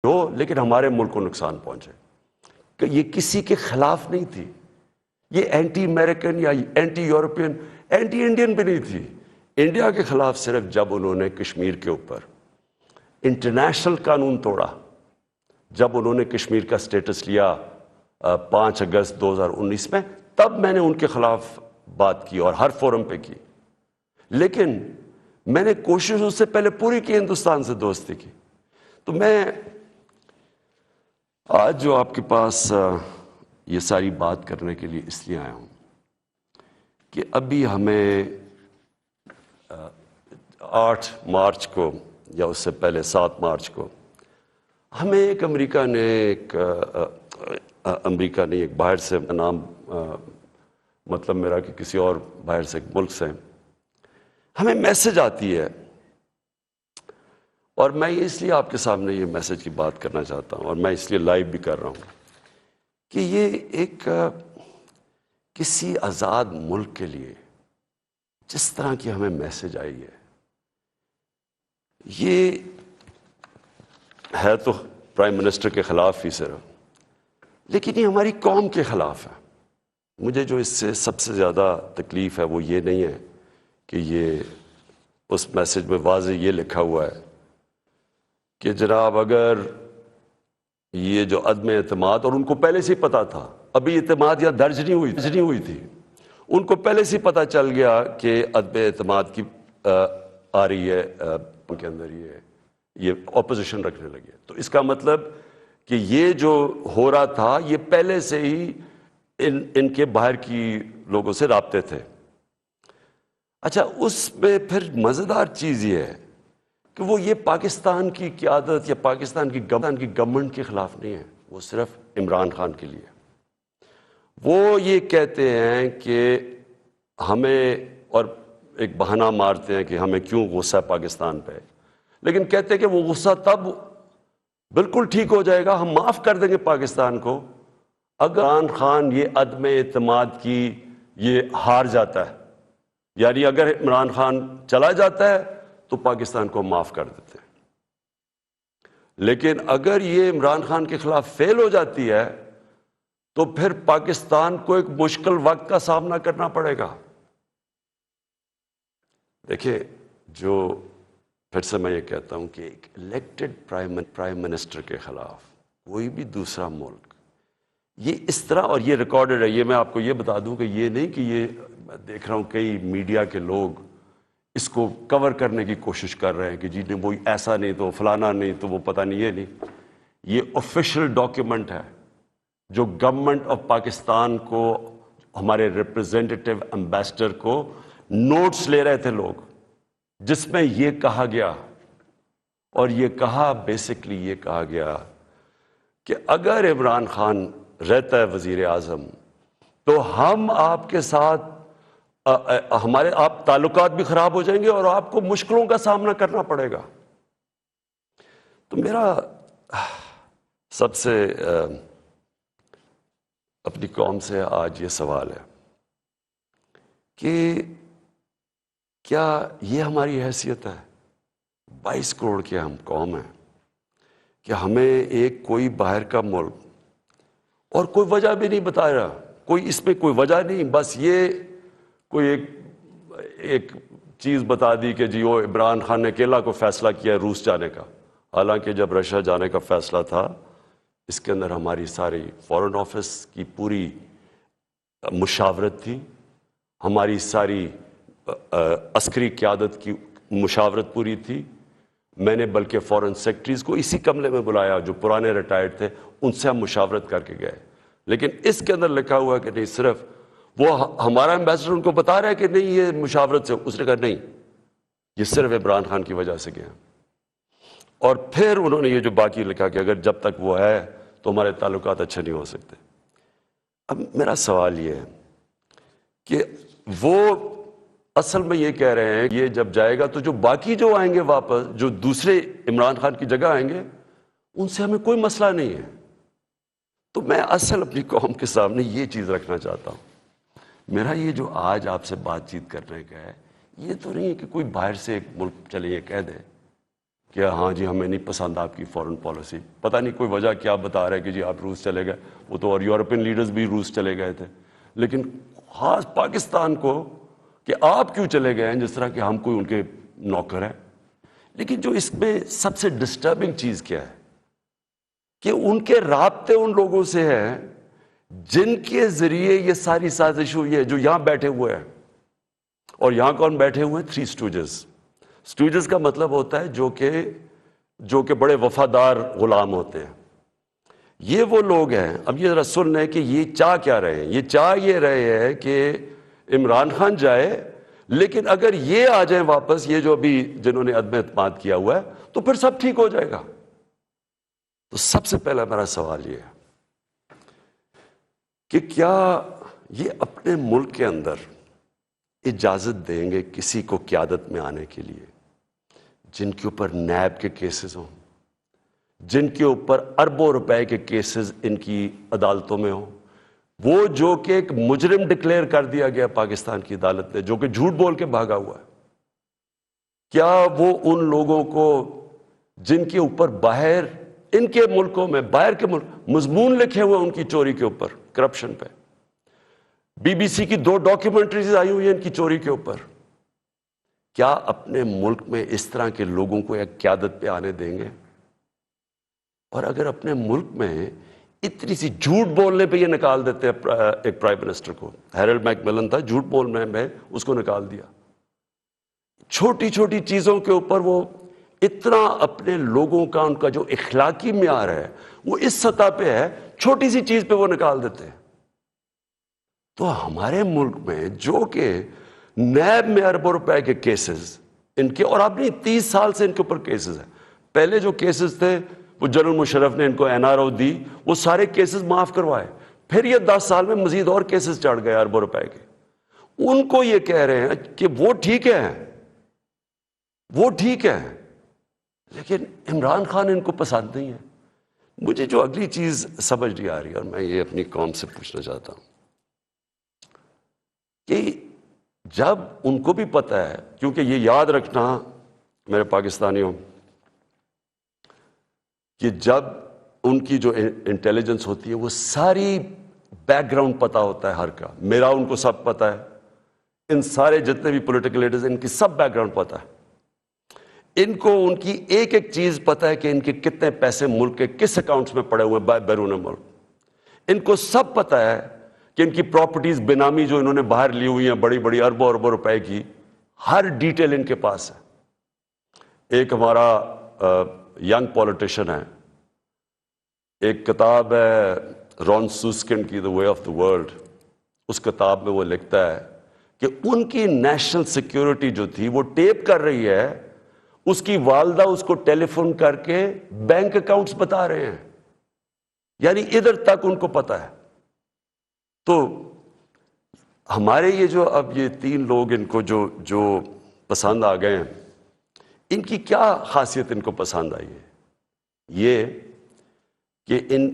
ہو لیکن ہمارے ملک کو نقصان پہنچے. کہ یہ کسی کے خلاف نہیں تھی، یہ اینٹی امریکن یا اینٹی یورپین، اینٹی انڈین بھی نہیں تھی. انڈیا کے خلاف صرف جب انہوں نے کشمیر کے اوپر انٹرنیشنل قانون توڑا، جب انہوں نے کشمیر کا سٹیٹس لیا 5 اگست 2019 میں، تب میں نے ان کے خلاف بات کی اور ہر فورم پہ کی. لیکن میں نے کوشش اس سے پہلے پوری کی ہندوستان سے دوستی کی. تو میں آج جو آپ کے پاس یہ ساری بات کرنے کے لیے اس لیے آیا ہوں کہ ابھی ہمیں 8 مارچ کو یا اس سے پہلے 7 مارچ کو ہمیں ایک امریکہ نے ایک باہر سے نام مطلب میرا کہ کسی اور باہر سے ایک ملک سے ہمیں میسج آتی ہے، اور میں اس لیے آپ کے سامنے یہ میسج کی بات کرنا چاہتا ہوں، اور میں اس لیے لائیو بھی کر رہا ہوں کہ یہ ایک کسی آزاد ملک کے لیے جس طرح کی ہمیں میسج آئی ہے، یہ ہے تو پرائم منسٹر کے خلاف ہی صرف، لیکن یہ ہماری قوم کے خلاف ہے. مجھے جو اس سے سب سے زیادہ تکلیف ہے وہ یہ نہیں ہے کہ یہ اس میسج میں واضح یہ لکھا ہوا ہے کہ جناب اگر یہ جو عدم اعتماد، اور ان کو پہلے سے ہی پتا تھا، ابھی اعتماد یا درج نہیں ہوئی تھی، ان کو پہلے سے ہی پتا چل گیا کہ عدم اعتماد کی آ رہی ہے ان کے اندر، یہ اپوزیشن رکھنے لگے. تو اس کا مطلب کہ یہ جو ہو رہا تھا یہ پہلے سے ہی ان کے باہر کی لوگوں سے رابطے تھے. اچھا، اس میں پھر مزیدار چیز یہ ہے کہ وہ یہ پاکستان کی قیادت یا پاکستان کی گورنمنٹ کے خلاف نہیں ہے، وہ صرف عمران خان کے لیے. وہ یہ کہتے ہیں کہ ہمیں، اور ایک بہانہ مارتے ہیں کہ ہمیں کیوں غصہ ہے پاکستان پہ، لیکن کہتے ہیں کہ وہ غصہ تب بالکل ٹھیک ہو جائے گا، ہم معاف کر دیں گے پاکستان کو اگر عمران خان یہ عدم اعتماد کی یہ ہار جاتا ہے. یعنی اگر عمران خان چلا جاتا ہے تو پاکستان کو معاف کر دیتے ہیں، لیکن اگر یہ عمران خان کے خلاف فیل ہو جاتی ہے تو پھر پاکستان کو ایک مشکل وقت کا سامنا کرنا پڑے گا. دیکھیں، جو پھر سے میں یہ کہتا ہوں کہ ایک الیکٹڈ پرائم منسٹر کے خلاف کوئی بھی دوسرا ملک یہ اس طرح، اور یہ ریکارڈڈ ہے، یہ میں آپ کو یہ بتا دوں کہ یہ نہیں کہ یہ میں دیکھ رہا ہوں کئی میڈیا کے لوگ اس کو کور کرنے کی کوشش کر رہے ہیں کہ جی نہیں وہ ایسا نہیں تو فلانا نہیں تو وہ پتہ نہیں، یہ نہیں، یہ آفیشیل ڈاکیومنٹ ہے جو گورنمنٹ آف پاکستان کو، ہمارے ریپرزینٹیٹیو امبیسڈر کو نوٹس لے رہے تھے لوگ، جس میں یہ کہا گیا، اور یہ کہا بیسکلی یہ کہا گیا کہ اگر عمران خان رہتا ہے وزیر اعظم تو ہم آپ کے ساتھ ہمارے آپ تعلقات بھی خراب ہو جائیں گے اور آپ کو مشکلوں کا سامنا کرنا پڑے گا. تو میرا سب سے اپنی قوم سے آج یہ سوال ہے کہ کیا یہ ہماری حیثیت ہے، 22 کروڑ کی ہم قوم ہیں، کہ ہمیں ایک کوئی باہر کا ملک، اور کوئی وجہ بھی نہیں بتا رہا، کوئی اس میں کوئی وجہ نہیں، بس یہ کوئی ایک چیز بتا دی کہ جی وہ عمران خان نے اکیلا کو فیصلہ کیا ہے روس جانے کا، حالانکہ جب رشیا جانے کا فیصلہ تھا اس کے اندر ہماری ساری فارن آفس کی پوری مشاورت تھی، ہماری ساری عسکری قیادت کی مشاورت پوری تھی. میں نے بلکہ فارن سیکرٹریز کو اسی کمرے میں بلایا جو پرانے ریٹائرڈ تھے، ان سے ہم مشاورت کر کے گئے. لیکن اس کے اندر لکھا ہوا ہے کہ نہیں، صرف وہ ہمارا ایمبیسڈر ان کو بتا رہا ہے کہ نہیں یہ مشاورت سے، اس نے کہا نہیں یہ صرف عمران خان کی وجہ سے گیا. اور پھر انہوں نے یہ جو باقی لکھا کہ اگر جب تک وہ ہے تو ہمارے تعلقات اچھے نہیں ہو سکتے. اب میرا سوال یہ ہے کہ وہ اصل میں یہ کہہ رہے ہیں کہ یہ جب جائے گا تو جو باقی جو آئیں گے واپس، جو دوسرے عمران خان کی جگہ آئیں گے، ان سے ہمیں کوئی مسئلہ نہیں ہے. تو میں اصل اپنی قوم کے سامنے یہ چیز رکھنا چاہتا ہوں. میرا یہ جو آج آپ سے بات چیت کرنے کا ہے، یہ تو نہیں ہے کہ کوئی باہر سے ایک ملک چلے یہ کہہ دے کہ ہاں جی ہمیں نہیں پسند آپ کی فورن پالیسی، پتہ نہیں کوئی وجہ کیا بتا رہا ہے کہ جی آپ روس چلے گئے، وہ تو اور یورپین لیڈرز بھی روس چلے گئے تھے، لیکن خاص پاکستان کو کہ آپ کیوں چلے گئے ہیں، جس طرح کہ ہم کوئی ان کے نوکر ہیں۔ لیکن جو اس میں سب سے ڈسٹربنگ چیز کیا ہے کہ ان کے رابطے ان لوگوں سے ہیں جن کے ذریعے یہ ساری سازش ہوئی ہے، جو یہاں بیٹھے ہوئے ہیں۔ اور یہاں کون بیٹھے ہوئے ہیں؟ 3 اسٹوجز۔ اسٹوجز کا مطلب ہوتا ہے جو کہ بڑے وفادار غلام ہوتے ہیں۔ یہ وہ لوگ ہیں، اب یہ ذرا سن لیں کہ یہ چاہ کیا رہے ہیں۔ یہ چاہ یہ رہے ہیں کہ عمران خان جائے، لیکن اگر یہ آ جائیں واپس، یہ جو ابھی جنہوں نے عدم اعتماد کیا ہوا ہے، تو پھر سب ٹھیک ہو جائے گا۔ تو سب سے پہلا میرا سوال یہ ہے کہ کیا یہ اپنے ملک کے اندر اجازت دیں گے کسی کو قیادت میں آنے کے لیے جن کے اوپر نیب کے کیسز ہوں، جن کے اوپر اربوں روپے کے کیسز ان کی عدالتوں میں ہوں، وہ جو کہ ایک مجرم ڈکلیئر کر دیا گیا پاکستان کی عدالت نے، جو کہ جھوٹ بول کے بھاگا ہوا ہے؟ کیا وہ ان لوگوں کو جن کے اوپر باہر ان کے ملکوں میں، باہر کے ملک مضمون لکھے ہوئے ان کی چوری کے اوپر، کرپشن پہ، BBC کی 2 ڈاکیومنٹریز آئی ہوئی ہیں ان کی چوری کے اوپر، کیا اپنے ملک میں اس طرح کے لوگوں کو ایک قیادت پہ آنے دیں گے؟ اور اگر اپنے ملک میں اتنی سی جھوٹ بولنے پہ یہ نکال دیتے ہیں ایک پرائم منسٹر کو، ہیرلڈ میک ملن تھا، جھوٹ بولنے میں اس کو نکال دیا، چھوٹی چھوٹی چیزوں کے اوپر وہ اتنا اپنے لوگوں کا، ان کا جو اخلاقی معیار ہے وہ اس سطح پہ ہے، چھوٹی سی چیز پہ وہ نکال دیتے ہیں۔ تو ہمارے ملک میں جو کہ نیب میں اربوں روپے کے کیسز ان کے، اور اب نہیں 30 سال سے ان کے اوپر کیسز ہیں، پہلے جو کیسز تھے وہ جنرل مشرف نے ان کو NRO دی، وہ سارے کیسز معاف کروائے، پھر یہ 10 سال میں مزید اور کیسز چڑھ گئے اربوں روپے کے۔ ان کو یہ کہہ رہے ہیں کہ وہ ٹھیک ہے، وہ ٹھیک ہے، لیکن عمران خان ان کو پسند نہیں ہے۔ مجھے جو اگلی چیز سمجھ نہیں آ رہی، اور میں یہ اپنی قوم سے پوچھنا چاہتا ہوں کہ جب ان کو بھی پتہ ہے، کیونکہ یہ یاد رکھنا میرے پاکستانیوں کہ جب ان کی جو انٹیلیجنس ہوتی ہے وہ ساری بیک گراؤنڈ پتہ ہوتا ہے ہر کا، میرا ان کو سب پتہ ہے، ان سارے جتنے بھی پولیٹیکل لیڈرز ان کی سب بیک گراؤنڈ پتہ ہے، ان کو ان کی ایک ایک چیز پتہ ہے کہ ان کے کتنے پیسے ملک کے کس اکاؤنٹس میں پڑے ہوئے ہیں بیرون ملک، ان کو سب پتہ ہے کہ ان کی پراپرٹیز بینامی جو انہوں نے باہر لی ہوئی ہیں بڑی بڑی اربوں اربوں روپے کی، ہر ڈیٹیل ان کے پاس ہے۔ ایک ہمارا ینگ پولیٹیشین ہے، ایک کتاب ہے رون سوسکنڈ کی The Way of the World، اس کتاب میں وہ لکھتا ہے کہ ان کی نیشنل سیکیورٹی جو تھی وہ ٹیپ کر رہی ہے، اس کی والدہ اس کو ٹیلی فون کر کے بینک اکاؤنٹس بتا رہے ہیں، یعنی ادھر تک ان کو پتہ ہے۔ تو ہمارے یہ جو اب یہ 3 لوگ ان کو جو پسند آ گئے ہیں، ان کی کیا خاصیت ان کو پسند آئی ہے؟ یہ کہ ان